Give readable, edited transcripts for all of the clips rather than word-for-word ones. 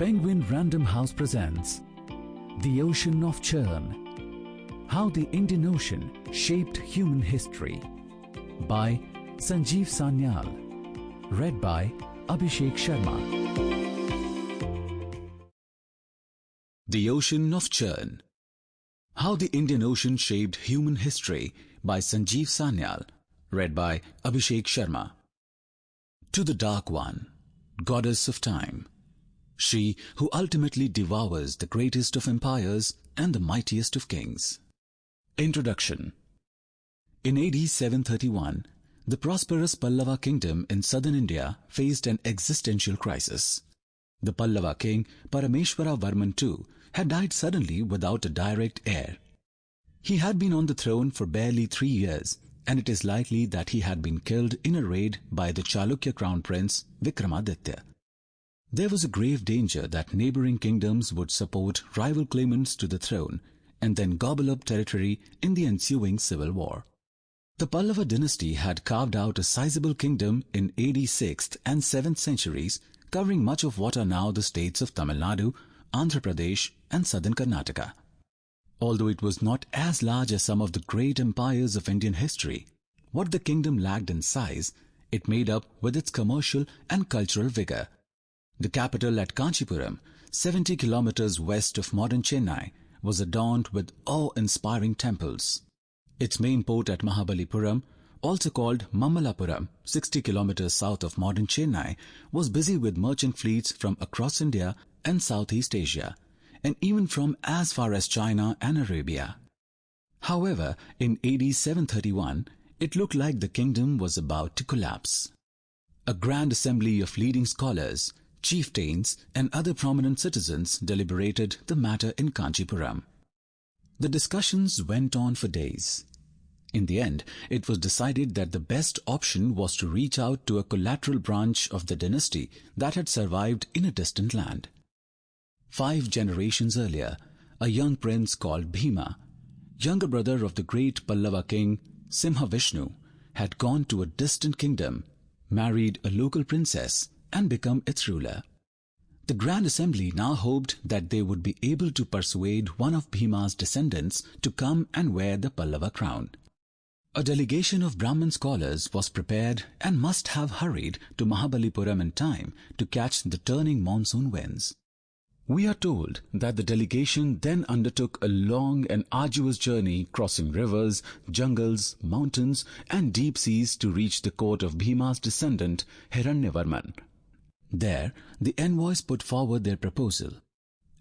Penguin Random House presents The Ocean of Churn, How the Indian Ocean Shaped Human History by Sanjeev Sanyal, read by Abhishek Sharma. The Ocean of Churn, How the Indian Ocean Shaped Human History by Sanjeev Sanyal, read by Abhishek Sharma. To the Dark One, Goddess of Time, she who ultimately devours the greatest of empires and the mightiest of kings. Introduction. In AD 731, the prosperous Pallava kingdom in southern India faced an existential crisis. The Pallava king Parameshwara Varman II had died suddenly without a direct heir. He had been on the throne for barely 3 years, and it is likely that he had been killed in a raid by the Chalukya crown prince Vikramaditya. There was a grave danger that neighboring kingdoms would support rival claimants to the throne and then gobble up territory in the ensuing civil war. The Pallava dynasty had carved out a sizable kingdom in AD 6th and 7th centuries, covering much of what are now the states of Tamil Nadu, Andhra Pradesh and southern Karnataka. Although it was not as large as some of the great empires of Indian history, what the kingdom lacked in size, it made up with its commercial and cultural vigor. The capital at Kanchipuram, 70 kilometers west of modern Chennai, was adorned with awe-inspiring temples. Its main port at Mahabalipuram, also called Mammalapuram, 60 kilometers south of modern Chennai, was busy with merchant fleets from across India and Southeast Asia, and even from as far as China and Arabia. However, in AD 731, it looked like the kingdom was about to collapse. A grand assembly of leading scholars, chieftains and other prominent citizens deliberated the matter in Kanchipuram. The discussions went on for days. In the end, it was decided that the best option was to reach out to a collateral branch of the dynasty that had survived in a distant land. 5 generations earlier, a young prince called Bhima, younger brother of the great Pallava king Simhavishnu, had gone to a distant kingdom, married a local princess and become its ruler. The Grand Assembly now hoped that they would be able to persuade one of Bhima's descendants to come and wear the Pallava crown. A delegation of Brahmin scholars was prepared and must have hurried to Mahabalipuram in time to catch the turning monsoon winds. We are told that the delegation then undertook a long and arduous journey crossing rivers, jungles, mountains and deep seas to reach the court of Bhima's descendant Hiranyavarman. There, the envoys put forward their proposal.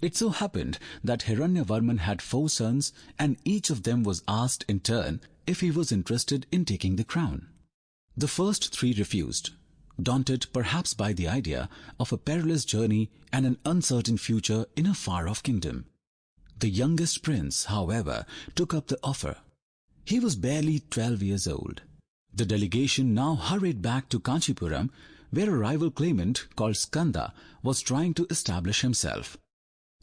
It so happened that Hiranyavarman had 4 sons, and each of them was asked in turn if he was interested in taking the crown. The first 3 refused, daunted perhaps by the idea of a perilous journey and an uncertain future in a far-off kingdom. The youngest prince, however, took up the offer. He was barely 12 years old. The delegation now hurried back to Kanchipuram, where a rival claimant called Skanda was trying to establish himself.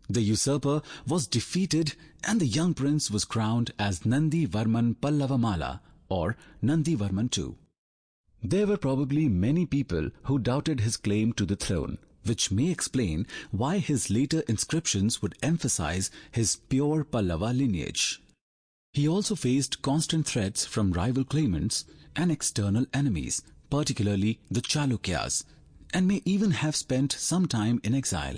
The usurper was defeated and the young prince was crowned as Nandi Varman Pallavamala or Nandi Varman II. There were probably many people who doubted his claim to the throne, which may explain why his later inscriptions would emphasize his pure Pallava lineage. He also faced constant threats from rival claimants and external enemies, particularly the Chalukyas, and may even have spent some time in exile.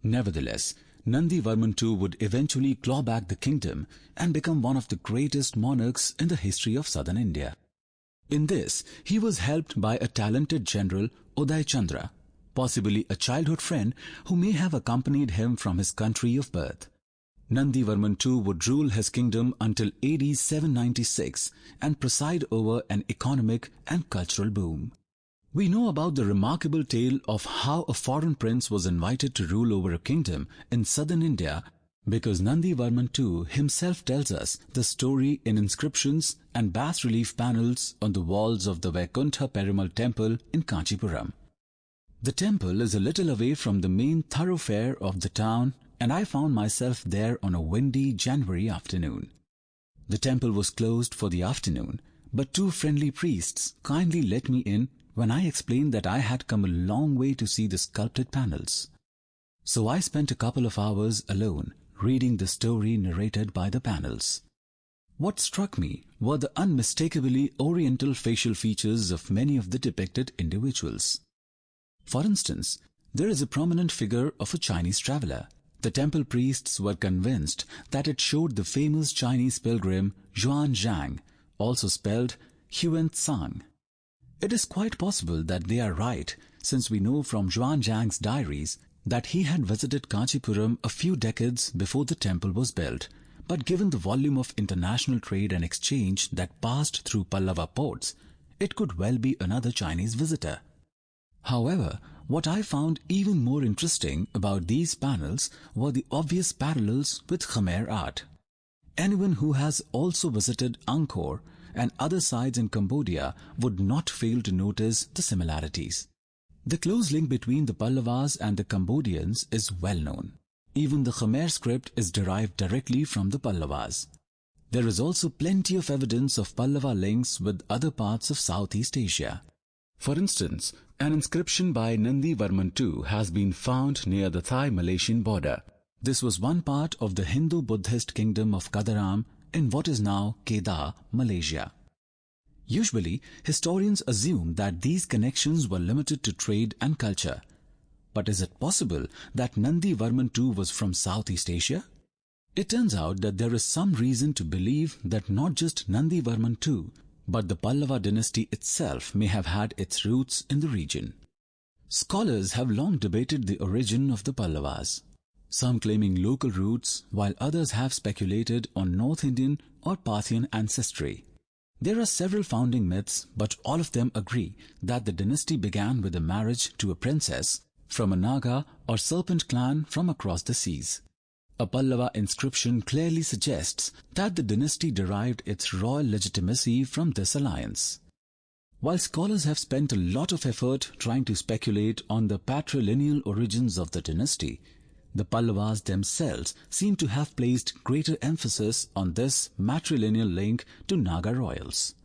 Nevertheless, Nandi Varman II would eventually claw back the kingdom and become one of the greatest monarchs in the history of southern India. In this, he was helped by a talented general, Uday Chandra, possibly a childhood friend who may have accompanied him from his country of birth. Nandi Varman II would rule his kingdom until AD 796 and preside over an economic and cultural boom. We know about the remarkable tale of how a foreign prince was invited to rule over a kingdom in southern India because Nandi Varman II himself tells us the story in inscriptions and bas-relief panels on the walls of the Vaikuntha Perumal temple in Kanchipuram. The temple is a little away from the main thoroughfare of the town, and I found myself there on a windy January afternoon. The temple was closed for the afternoon, but 2 friendly priests kindly let me in when I explained that I had come a long way to see the sculpted panels. So I spent a couple of hours alone reading the story narrated by the panels. What struck me were the unmistakably oriental facial features of many of the depicted individuals. For instance, there is a prominent figure of a Chinese traveler. The temple priests were convinced that it showed the famous Chinese pilgrim Xuan Zhang, also spelled Huan Tsang. It is quite possible that they are right, since we know from Xuan Zhang's diaries that he had visited Kanchipuram a few decades before the temple was built, but given the volume of international trade and exchange that passed through Pallava ports, it could well be another Chinese visitor. However, what I found even more interesting about these panels were the obvious parallels with Khmer art. Anyone who has also visited Angkor and other sites in Cambodia would not fail to notice the similarities. The close link between the Pallavas and the Cambodians is well known. Even the Khmer script is derived directly from the Pallavas. There is also plenty of evidence of Pallava links with other parts of Southeast Asia. For instance, an inscription by Nandi Varman II has been found near the Thai-Malaysian border. This was one part of the Hindu-Buddhist kingdom of Kadaram in what is now Kedah, Malaysia. Usually, historians assume that these connections were limited to trade and culture. But is it possible that Nandi Varman II was from Southeast Asia? It turns out that there is some reason to believe that not just Nandi Varman II, but the Pallava dynasty itself may have had its roots in the region. Scholars have long debated the origin of the Pallavas, some claiming local roots, while others have speculated on North Indian or Parthian ancestry. There are several founding myths, but all of them agree that the dynasty began with a marriage to a princess from a Naga or serpent clan from across the seas. A Pallava inscription clearly suggests that the dynasty derived its royal legitimacy from this alliance. While scholars have spent a lot of effort trying to speculate on the patrilineal origins of the dynasty, the Pallavas themselves seem to have placed greater emphasis on this matrilineal link to Naga royals.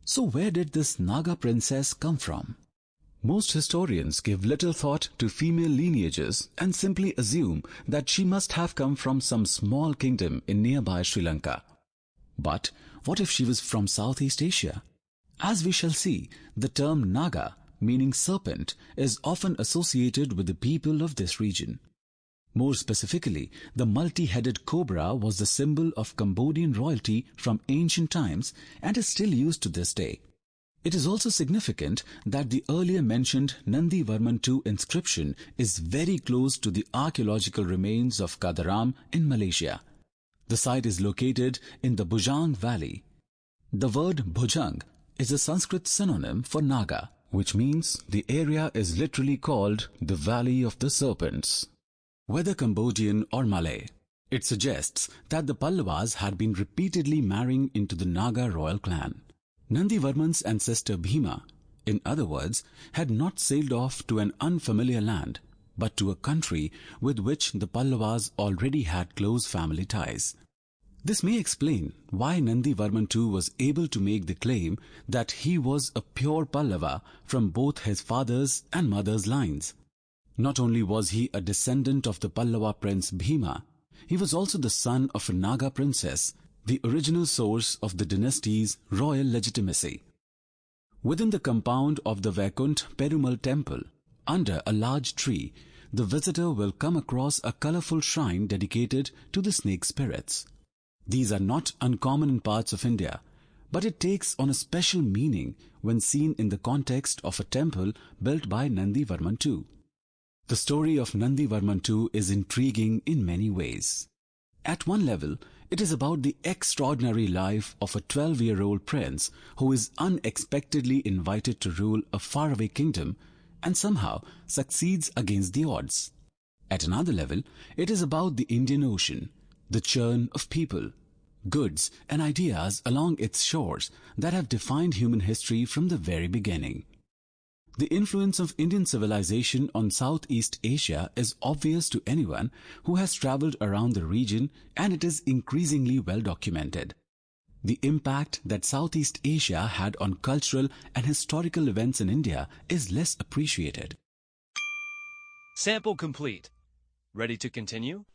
So where did this Naga princess come from? Most historians give little thought to female lineages and simply assume that she must have come from some small kingdom in nearby Sri Lanka. But what if she was from Southeast Asia? As we shall see, the term Naga, meaning serpent, is often associated with the people of this region. More specifically, the multi-headed cobra was the symbol of Cambodian royalty from ancient times and is still used to this day. It is also significant that the earlier mentioned Nandi Varman II inscription is very close to the archaeological remains of Kadaram in Malaysia. The site is located in the Bujang Valley. The word Bujang is a Sanskrit synonym for Naga, which means the area is literally called the Valley of the Serpents. Whether Cambodian or Malay, it suggests that the Pallavas had been repeatedly marrying into the Naga royal clan. Nandi Varman's ancestor Bhima, in other words, had not sailed off to an unfamiliar land, but to a country with which the Pallavas already had close family ties. This may explain why Nandi Varman II was able to make the claim that he was a pure Pallava from both his father's and mother's lines. Not only was he a descendant of the Pallava prince Bhima, he was also the son of a Naga princess, the original source of the dynasty's royal legitimacy. Within the compound of the Vaikunt Perumal temple, under a large tree, the visitor will come across a colorful shrine dedicated to the snake spirits. These are not uncommon in parts of India, but it takes on a special meaning when seen in the context of a temple built by Nandi Varman II. The story of Nandi Varman II is intriguing in many ways. At one level, it is about the extraordinary life of a 12-year-old prince who is unexpectedly invited to rule a faraway kingdom and somehow succeeds against the odds. At another level, it is about the Indian Ocean, the churn of people, goods and ideas along its shores that have defined human history from the very beginning. The influence of Indian civilization on Southeast Asia is obvious to anyone who has traveled around the region, and it is increasingly well documented. The impact that Southeast Asia had on cultural and historical events in India is less appreciated. Sample complete. Ready to continue?